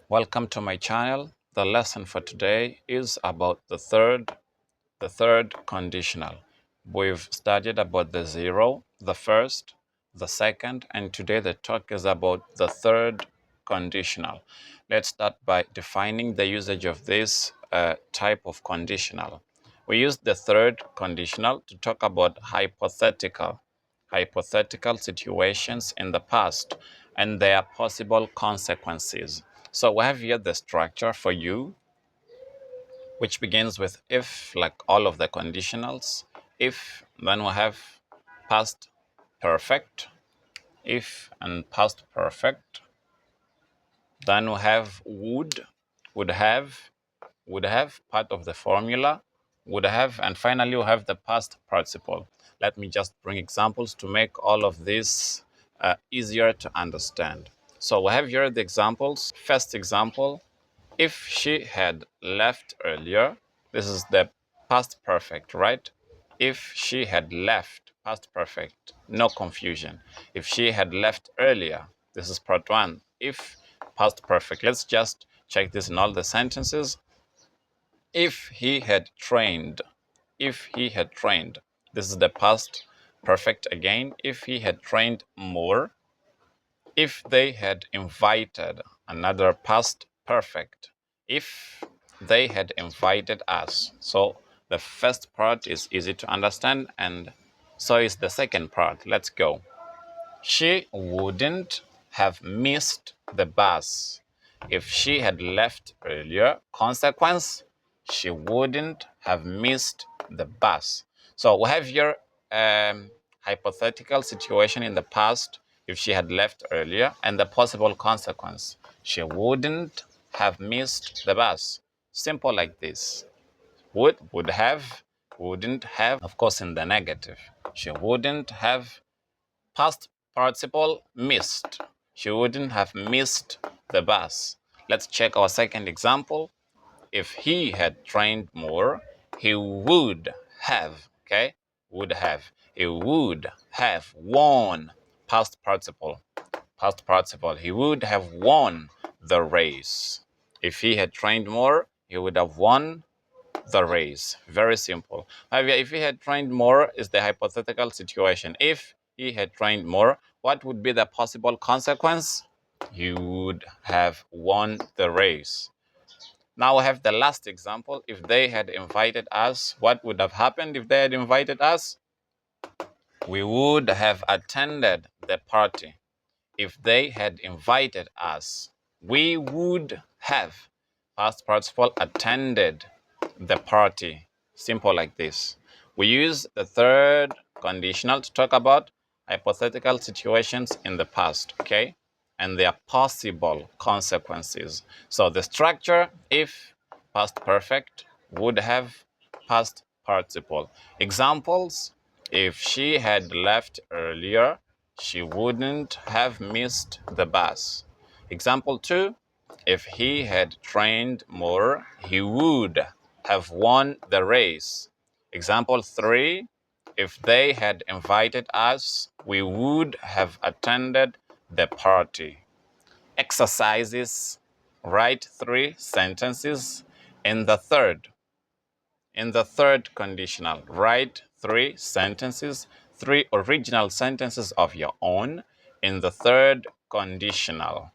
Welcome to my channel. The lesson for today is about the third conditional. We've studied about the zero, the first, the second, and today the talk is about the third conditional. Let's start by defining the usage of this type of conditional. We use the third conditional to talk about hypothetical situations in the past and their possible consequences. So we have here the structure for you, which begins with if, like all of the conditionals. If, then we have past perfect, if and past perfect. Then we have would have, part of the formula, would have, and finally we have the past participle. Let me just bring examples to make all of this easier to understand. So we have here the examples. First example, if she had left earlier, this is the past perfect, right? If she had left, past perfect, no confusion. If she had left earlier, this is part one. If, past perfect. Let's just check this in all the sentences. If he had trained, this is the past perfect again. If he had trained more, if they had invited, another past perfect. If they had invited us. So the first part is easy to understand, and so is the second part. Let's go. She wouldn't have missed the bus if she had left earlier. Consequence, she wouldn't have missed the bus. So we have here hypothetical situation in the past if she had left earlier, and the possible consequence, she wouldn't have missed the bus. Simple like this. Would have, wouldn't have, of course in the negative. She wouldn't have, past participle, missed. She wouldn't have missed the bus. Let's check our second example. If he had trained more, he would have, okay? Would have. He would have won, past participle. Past participle. He would have won the race. If he had trained more, he would have won the race. Very simple. However, if he had trained more is the hypothetical situation. If he had trained more, what would be the possible consequence? He would have won the race. Now we have the last example. If they had invited us, what would have happened if they had invited us? We would have attended the party. If they had invited us, we would have, past participle, attended the party. Simple like this. We use the third conditional to talk about hypothetical situations in the past, okay? And their possible consequences. So the structure, if, past perfect, would have, past participle. Examples, if she had left earlier, she wouldn't have missed the bus. Example 2, if he had trained more, he would have won the race. Example 3, if they had invited us, we would have attended the party. Exercises, write 3 sentences in the third. In the third conditional, write 3 sentences, 3 original sentences of your own in the third conditional.